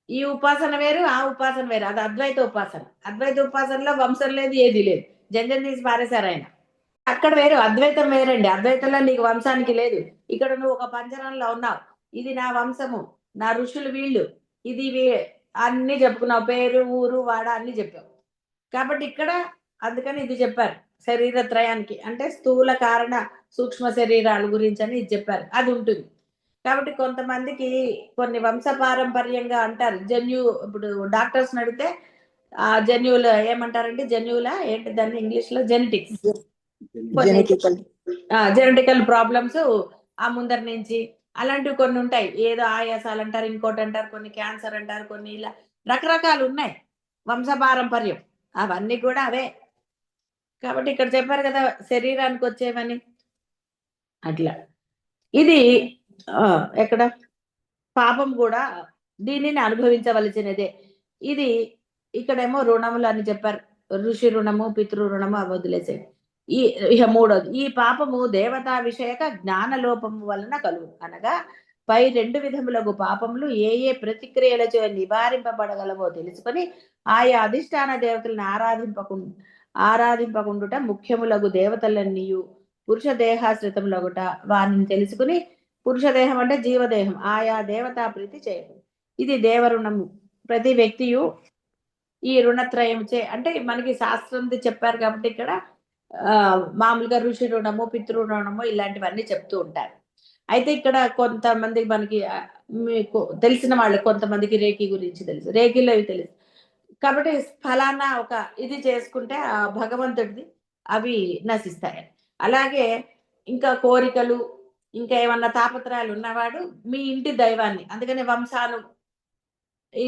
ఈ ఉపాసన వేరు, ఆ ఉపాసన వేరు. అది అద్వైత ఉపాసన. అద్వైత ఉపాసనలో వంశం లేదు, ఏది లేదు. జంజం తీసి పారేశారు ఆయన. అక్కడ వేరు, అద్వైతం వేరండి. అద్వైతంలో నీకు వంశానికి లేదు. ఇక్కడ నువ్వు ఒక పంజరంలో ఉన్నావు. ఇది నా వంశము, నా ఋషులు వీళ్ళు, ఇది అన్ని చెప్పుకున్నావు, పేరు ఊరు వాడ అన్ని చెప్పావు. కాబట్టి ఇక్కడ అందుకని ఇది చెప్పారు. శరీరత్రయానికి అంటే స్థూల కారణ సూక్ష్మ శరీరాల గురించి అని ఇది చెప్పారు. అది ఉంటుంది. కాబట్టి కొంతమందికి కొన్ని వంశపారంపర్యంగా అంటారు. ఇప్పుడు డాక్టర్స్ అడిగితే ఆ జన్యువులు ఏమంటారంటే, జన్యువుల ఏంటి దాన్ని ఇంగ్లీష్ లో జెనెటిక్స్, కొన్ని జెనెటికల్ జెనెటికల్ ప్రాబ్లమ్స్ ఆ ముందర నుంచి అలాంటివి కొన్ని ఉంటాయి. ఏదో ఆయాసాలు అంటారు, ఇంకోటి అంటారు, కొన్ని క్యాన్సర్ అంటారు, కొన్ని ఇలా రకరకాలు ఉన్నాయి వంశపారంపర్యం. అవన్నీ కూడా అవే. కాబట్టి ఇక్కడ చెప్పారు కదా శరీరానికి వచ్చేవని. అట్లా ఇది ఎక్కడ పాపం కూడా దీనిని అనుభవించవలసినదే. ఇది ఇక్కడేమో రుణములు అని చెప్పారు. ఋషి రుణము, పితృ రుణము అవి వదిలేసేది. ఇక మూడోది, ఈ పాపము దేవతా విషయక జ్ఞాన లోపము వలన కలుగు అనగా పై రెండు విధములకు పాపములు ఏ ఏ ప్రతిక్రియలచే నివారింపబడగలవో తెలుసుకొని ఆయా అధిష్టాన దేవతలను ఆరాధింపకుండుట ముఖ్యములగు దేవతలన్నీయు పురుష దేహాశ్రితములగుట వారిని తెలుసుకుని, పురుష దేహం అంటే జీవదేహం, ఆయా దేవతా ప్రీతి చేయదు. ఇది దేవరుణము. ప్రతి వ్యక్తియు ఈ రుణత్రయం అంటే మనకి శాస్త్రం చెప్పారు కాబట్టి ఇక్కడ మామూలుగా ఋషి రుణము, పితృ రుణము ఇలాంటివన్నీ చెప్తూ ఉంటారు. అయితే ఇక్కడ కొంతమంది మనకి మీకు తెలిసిన వాళ్ళు కొంతమందికి రేఖీ గురించి తెలుసు, రేఖీలో ఇవి తెలుసు. కాబట్టి ఫలానా ఒక ఇది చేసుకుంటే ఆ భగవంతుడిది అవి నశిస్తాయి. అలాగే ఇంకా కోరికలు, ఇంకా ఏమన్నా తాపత్రయాలు ఉన్నవాడు మీ ఇంటి దైవాన్ని, అందుకని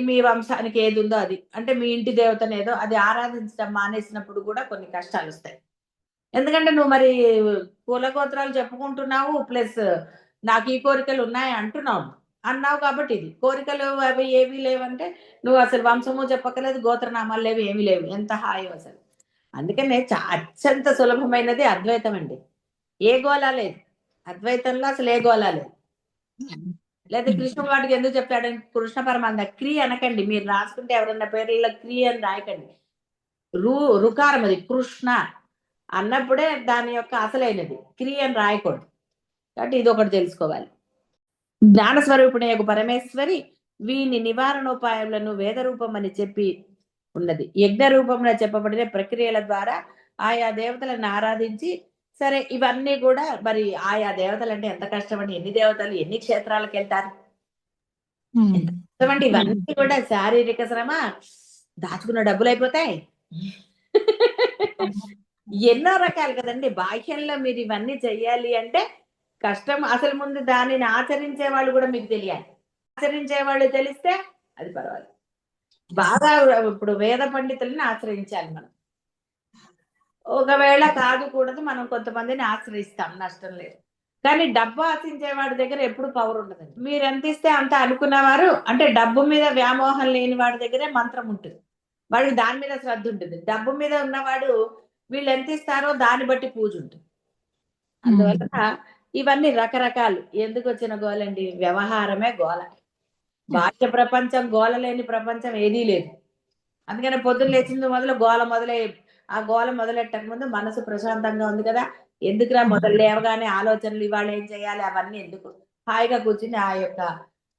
మీ వంశానికి ఏది ఉందో అది అంటే మీ ఇంటి దేవతను ఏదో అది ఆరాధించడం మానేసినప్పుడు కూడా కొన్ని కష్టాలు వస్తాయి. ఎందుకంటే నువ్వు మరి కులగోత్రాలు చెప్పుకుంటున్నావు, ప్లస్ నాకు ఈ కోరికలు ఉన్నాయి అన్నావు కాబట్టి ఇది కోరికలు అవి ఏవి లేవంటే నువ్వు అసలు వంశము చెప్పక్కలేదు, గోత్రనామాలు లేవు, ఏమీ లేవు. ఎంత హాయి అసలు. అందుకనే అత్యంత సులభమైనది అద్వైతం అండి. ఏ గోళ లేదు అద్వైతంలో, అసలు ఏ గోళ లేదు. లేదా కృష్ణుడు వాటికి ఎందుకు చెప్తాడంటే, కృష్ణ పరమానంద క్రీ అనకండి, మీరు రాసుకుంటే ఎవరన్నా పేర్లలో క్రీ అని రాయకండి. రుకారం అది కృష్ణ అన్నప్పుడే దాని యొక్క అసలైనది, క్రీ అని రాయకూడదు. కాబట్టి ఇది ఒకటి తెలుసుకోవాలి. జ్ఞానస్వరూపిణి యొక్క పరమేశ్వరి వీని నివారణోపాయములను వేద రూపం అని చెప్పి ఉన్నది. యజ్ఞ రూపంలో చెప్పబడిన ప్రక్రియల ద్వారా ఆయా దేవతలను ఆరాధించి, సరే ఇవన్నీ కూడా మరి ఆయా దేవతలు అంటే ఎంత కష్టమండి, ఎన్ని దేవతలు ఎన్ని క్షేత్రాలకు వెళ్తారు, ఎంత కష్టమండి. ఇవన్నీ కూడా శారీరక శ్రమ, దాచుకున్న డబ్బులు అయిపోతాయి. ఎన్నో రకాలు కదండి. బాహ్యంలో మీరు ఇవన్నీ చెయ్యాలి అంటే కష్టం. అసలు ముందు దానిని ఆచరించే వాళ్ళు కూడా మీకు తెలియాలి. ఆచరించే వాళ్ళు తెలిస్తే అది పర్వాలేదు. బాగా ఇప్పుడు వేద పండితులను ఆశ్రయించాలి మనం. ఒకవేళ కాదుకూడదు, మనం కొంతమందిని ఆశ్రయిస్తాం, నష్టం లేదు. కానీ డబ్బు ఆశించే వాడి దగ్గర ఎప్పుడు పవర్ ఉండదండి. మీరు ఎంత ఇస్తే అంత అనుకున్నవారు, అంటే డబ్బు మీద వ్యామోహం లేని వాడి దగ్గరే మంత్రం ఉంటుంది, వాడికి దాని మీద శ్రద్ధ ఉంటుంది. డబ్బు మీద ఉన్నవాడు వీళ్ళు ఎంత ఇస్తారో దాన్ని బట్టి పూజ ఉంటుంది. అందువలన ఇవన్నీ రకరకాలు. ఎందుకు వచ్చిన గోలండి? వ్యవహారమే గోల. బాహ్య ప్రపంచం గోల లేని ప్రపంచం ఏదీ లేదు. అందుకని పొద్దున్న లేచింది మొదలు గోల ఆ గోల మొదలెట్టక ముందు మనసు ప్రశాంతంగా ఉంది కదా, ఎందుకురా మొదలు లేవగానే ఆలోచనలు ఇవాళ ఏం చేయాలి అవన్నీ ఎందుకు, హాయిగా కూర్చుని ఆ యొక్క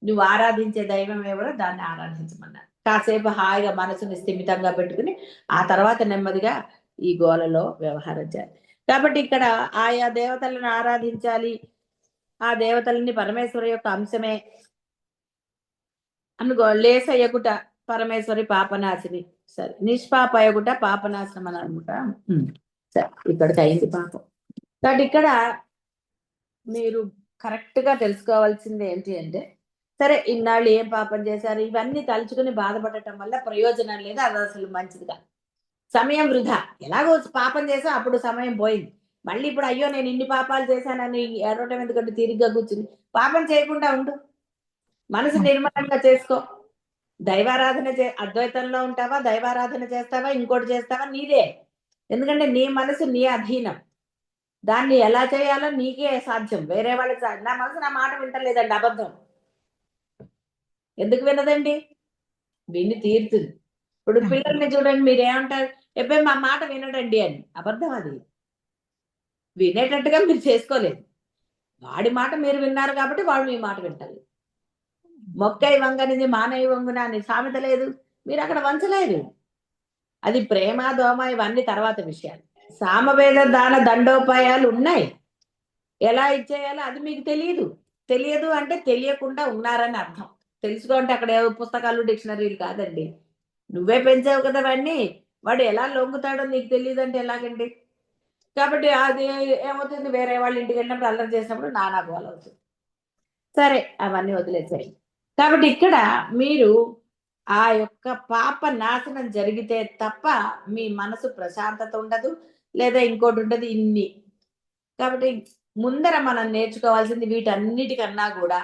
నువ్వు ఆరాధించే దైవం ఎవరో దాన్ని ఆరాధించమన్నారు. కాసేపు హాయిగా మనసుని స్థిమితంగా పెట్టుకుని ఆ తర్వాత నెమ్మదిగా ఈ గోలలో వ్యవహారం చేయాలి. కాబట్టి ఇక్కడ ఆయా దేవతలను ఆరాధించాలి. ఆ దేవతలని పరమేశ్వర యొక్క అంశమే అనుకో. లేసయ్యకుట పరమేశ్వరి పాపనాశిని, సరే నిష్పాపయగుట పాపనాశనం అని అనుకుంటా. సరే ఇక్కడికి అయింది పాపం. కాబట్టి ఇక్కడ మీరు కరెక్ట్ గా తెలుసుకోవాల్సింది ఏంటి అంటే, సరే ఇన్నాళ్ళు ఏం పాపం చేశారు, ఇవన్నీ తలుచుకుని బాధపడటం వల్ల ప్రయోజనం లేదు, అది అసలు మంచిదిగా. సమయం వృధా. ఎలాగో పాపం చేసా, అప్పుడు సమయం పోయింది. మళ్ళీ ఇప్పుడు అయ్యో నేను ఇన్ని పాపాలు చేశానని ఏడవటం ఎందుకంటే, తిరిగ్గా కూర్చుని పాపం చేయకుండా ఉండు, మనసు నిర్మలంగా చేసుకో. దైవారాధన అద్వైతంలో ఉంటావా, దైవారాధన చేస్తావా, ఇంకోటి చేస్తావా, నీదే. ఎందుకంటే నీ మనసు నీ అధీనం. దాన్ని ఎలా చేయాలో నీకే సాధ్యం, వేరే వాళ్ళకి నా మనసు నా మాట వింటలేదండి, అబద్ధం. ఎందుకు వినదండి? విని తీరుతుంది. ఇప్పుడు పిల్లల్ని చూడండి, మీరేమంటారు, ఎప్పుడు మా మాట వినడండి అని. అబద్ధం అది. వినేటట్టుగా మీరు చేసుకోలేదు. వాడి మాట మీరు విన్నారు కాబట్టి వాడు మీ మాట వింటారు. మొక్కై వంగనిది మానై వంగున అని సామెత లేదు, మీరు అక్కడ వంచలేదు. అది ప్రేమ దోమ ఇవన్నీ తర్వాత విషయాలు. సామవేద దాన దండోపాయాలు ఉన్నాయి, ఎలా ఇచ్చేయాలో అది మీకు తెలియదు. తెలియదు అంటే తెలియకుండా ఉన్నారని అర్థం. తెలుసుకో అంటే అక్కడ ఏవో పుస్తకాలు డిక్షనరీలు కాదండి. నువ్వే పెంచావు కదా వాడిని. వాడు ఎలా లొంగుతాడో నీకు తెలియదంటే ఎలాగండి? కాబట్టి అది ఏమవుతుంది, వేరే వాళ్ళ ఇంటికి వెళ్ళినప్పుడు అల్లరి చేసినప్పుడు నానా గోల అవుతుంది. సరే అవన్నీ వదిలేసేయండి. కాబట్టి ఇక్కడ మీరు ఆ యొక్క పాప నాశనం జరిగితే తప్ప మీ మనసు ప్రశాంతత ఉండదు. లేదా ఇంకోటి ఉండదు ఇన్ని. కాబట్టి ముందర మనం నేర్చుకోవాల్సింది వీటన్నిటికన్నా గూడా,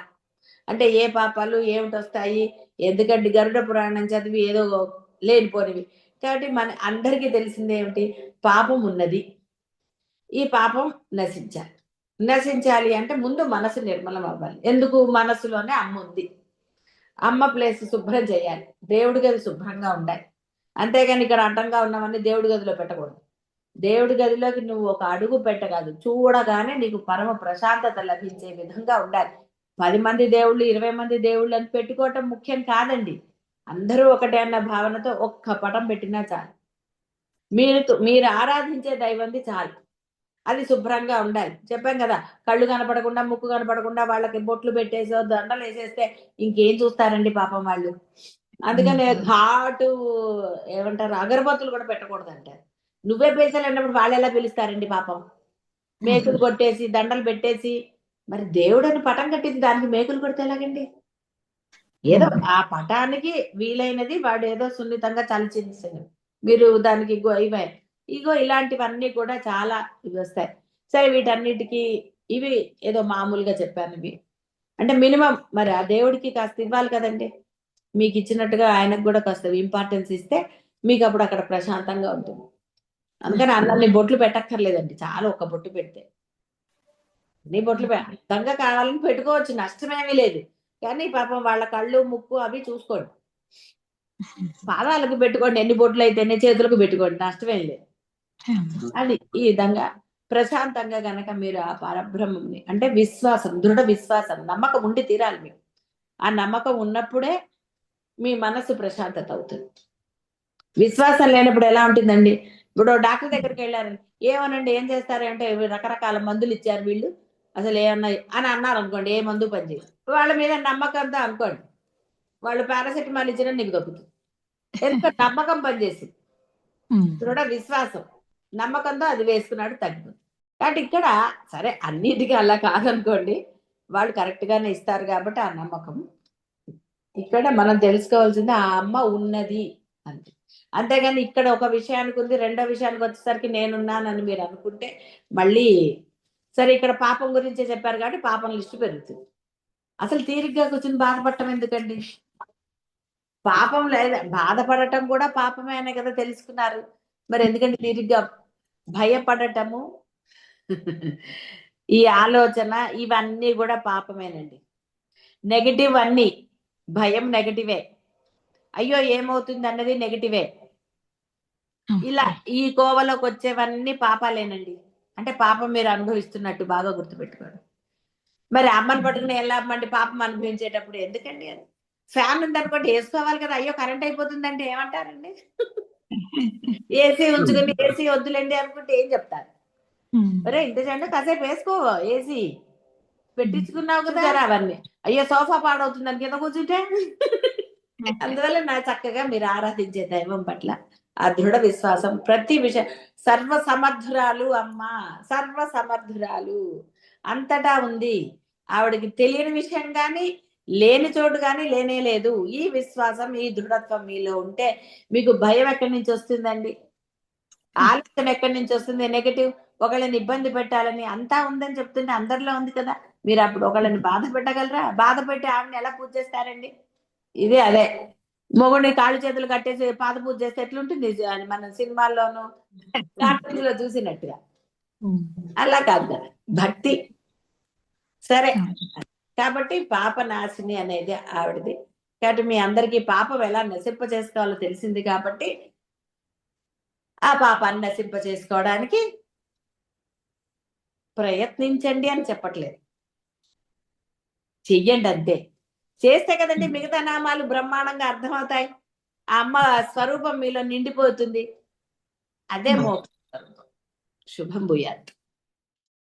అంటే ఏ పాపాలు ఏమిటొస్తాయి, ఎందుకంటే గరుడ పురాణం చదివి ఏదో లేనిపోనివి. కాబట్టి మన అందరికీ తెలిసిందేమిటి? పాపం ఉన్నది. ఈ పాపం నశించాలి. నశించాలి అంటే ముందు మనసు నిర్మలం అవ్వాలి. ఎందుకు? మనసులోనే అమ్ముంది. అమ్మ ప్లేస్ శుభ్రం చేయాలి. దేవుడి గది శుభ్రంగా ఉండాలి. అంతేగాని ఇక్కడ అడ్డంగా ఉన్నవన్నీ దేవుడి గదిలో పెట్టకూడదు. దేవుడి గదిలోకి నువ్వు ఒక అడుగు పెట్టగాదు. చూడగానే నీకు పరమ ప్రశాంతత లభించే విధంగా ఉండాలి. 10 మంది దేవుళ్ళు, 20 మంది దేవుళ్ళు అని పెట్టుకోవటం ముఖ్యం కాదండి. అందరూ ఒకటే అన్న భావనతో ఒక్క పటం పెట్టినా చాలు. మీరు ఆరాధించే దైవంది చాలు. అది శుభ్రంగా ఉండాలి. చెప్పాం కదా! కళ్ళు కనపడకుండా, ముక్కు కనపడకుండా వాళ్ళకి బొట్లు పెట్టేసో, దండలేసేస్తే ఇంకేం చూస్తారండి పాపం వాళ్ళు. అందుకనే ఘాటు ఏమంటారు, అగరబత్తులు కూడా పెట్టకూడదంటారు. నువ్వే పైసలన్నప్పుడు వాళ్ళెలా పిలుస్తారండి పాపం. మేకులు కొట్టేసి, దండలు పెట్టేసి, మరి దేవుడని పటం కట్టింది దానికి మేకులు కొడితే ఎలాగండి? ఏదో ఆ పటానికి వీలైనది వాడేదో సున్నితంగా చలిచించేసాడు. మీరు దానికి ఇగో ఇలాంటివన్నీ కూడా చాలా ఇవొస్తాయి. సరే వీటన్నిటికి ఇవి ఏదో మామూలుగా చెప్పాను ఇవి. అంటే మినిమమ్ మరి ఆ దేవుడికి కాస్త ఇవ్వాలి కదండీ! మీకిచ్చినట్టుగా ఆయనకు గూడా కాస్త ఇంపార్టెన్స్ ఇస్తే మీకప్పుడు అక్కడ ప్రశాంతంగా ఉంటుంది. అందుకని అన్నన్ని బొట్లు పెట్టక్కర్లేదండి. చాలు ఒక్క బొట్టు పెడితే. అన్ని బొట్లు అందంగా కావాలని పెట్టుకోవచ్చు. నష్టమేమీ లేదు. కానీ పాపం వాళ్ళ కళ్ళు, ముక్కు అవి చూసుకోండి. పాదాలకు పెట్టుకోండి. ఎన్ని బొట్లయితేనే చేతులకు పెట్టుకోండి. నష్టమేం లేదు. అది ఈ విధంగా ప్రశాంతంగా గనక మీరు ఆ పరబ్రహ్మంని అంటే విశ్వాసం, దృఢ విశ్వాసం, నమ్మకం ఉండి తీరాలి మీకు. ఆ నమ్మకం ఉన్నప్పుడే మీ మనసు ప్రశాంతత అవుతుంది. విశ్వాసం లేనప్పుడు ఎలా ఉంటుందండి? ఇప్పుడు డాక్టర్ దగ్గరికెళ్లారని, ఏమోనండి ఏం చేస్తారు అంటే, రకరకాల మందులు ఇచ్చారు వీళ్ళు. అసలు ఏమన్నా అని అన్నారనుకోండి, ఏ మందు పనిచేయదు. వాళ్ళ మీద నమ్మకంతో అనుకోండి. వాళ్ళు పారాసెటమాల్ ఇచ్చినా నీకు తగ్గుతుంది. ఎందుకంటే నమ్మకం పనిచేసింది. దృఢ విశ్వాసం. నమ్మకంతో అది వేసుకున్నాడు తగ్గుతుంది. కాబట్టి ఇక్కడ సరే అన్నిటికి అలా కాదనుకోండి. వాళ్ళు కరెక్ట్ గానే ఇస్తారు కాబట్టి ఆ నమ్మకం. ఇక్కడ మనం తెలుసుకోవాల్సింది ఆ అమ్మ ఉన్నది అంతే. అంతేగాని ఇక్కడ ఒక విషయానికి ఉంది, రెండో విషయానికి వచ్చేసరికి నేనున్నానని మీరు అనుకుంటే మళ్ళీ సరే ఇక్కడ పాపం గురించే చెప్పారు కాబట్టి పాపం లిస్టు పెరుగుతుంది. అసలు తీరిగ్గా కూర్చొని బాధపడటం ఎందుకండి? పాపం లేదా బాధపడటం కూడా పాపమే అనే కదా తెలుసుకున్నారు. మరి ఎందుకంటే తీరిగ్గా భయపడటము ఈ ఆలోచన ఇవన్నీ కూడా పాపమేనండి. నెగెటివ్ అన్నీ. భయం నెగటివే. అయ్యో ఏమవుతుంది అన్నది నెగటివే. ఇలా ఈ కోవలోకి వచ్చేవన్నీ పాపాలేనండి. అంటే పాపం మీరు అనుభవిస్తున్నట్టు బాగా గుర్తుపెట్టుకోండి. మరి అమ్మని పట్టుకుని ఎలా అమ్మండి పాపం అనుభవించేటప్పుడు ఎందుకండి అది? ఫ్యాన్ ఉందనుకోండి వేసుకోవాలి కదా! అయ్యో కరెంట్ అయిపోతుందంటే ఏమంటారండి? ఏసీ ఉంచుకుని ఏసీ వద్దులేండి అనుకుంటే ఏం చెప్తారు? ఒరేయ్ ఇంటి చెండు కాసేపు వేసుకో ఏసీ. పెట్టించుకున్నావు కదా అవన్నీ. అయ్యో సోఫా పాడవుతుందని కింద కూర్చుంటే అందువల్ల నా చక్కగా మీరు ఆరాధించే దైవం పట్ల ఆ దృఢ విశ్వాసం ప్రతి విషయం సర్వ సమర్థురాలు అమ్మ, సర్వ సమర్థురాలు అంతటా ఉంది. ఆవిడకి తెలియని విషయం గాని లేని చోటు గాని లేనే లేదు. ఈ విశ్వాసం ఈ దృఢత్వం మీలో ఉంటే మీకు భయం ఎక్కడి నుంచి వస్తుందండి? ఆలోచన ఎక్కడి నుంచి వస్తుంది? నెగటివ్ ఒకళ్ళని ఇబ్బంది పెట్టాలని అంతా ఉందని చెప్తుంటే అందరిలో ఉంది కదా! మీరు అప్పుడు ఒకళ్ళని బాధ పెట్టగలరా? బాధ పెట్టి ఆవిడని ఎలా పూజ చేస్తారండి? ఇదే అదే. మొగుడిని కాళ్ళు చేతులు కట్టేసి పాద పూజ చేస్తే ఎట్లుంటుంది? మన సినిమాల్లోనూ, కార్టూన్స్‌లో చూసినట్టుగా. అలా కాదు కదా! భక్తి. సరే. కాబట్టి పాప నాశిని అనేది ఆవిడది. కాబట్టి మీ అందరికీ పాపం ఎలా నశింప చేసుకోవాలో తెలిసింది కాబట్టి ఆ పాపాన్ని నశింప చేసుకోవడానికి ప్రయత్నించండి అని చెప్పట్లేదు. చెయ్యండి అంతే. చేస్తే కదండి మిగతా నామాలు బ్రహ్మాండంగా అర్థమవుతాయి. ఆ అమ్మ స్వరూపం మీలో నిండిపోతుంది. అదే మోక్ష స్వరూపం. శుభం భూయాత్.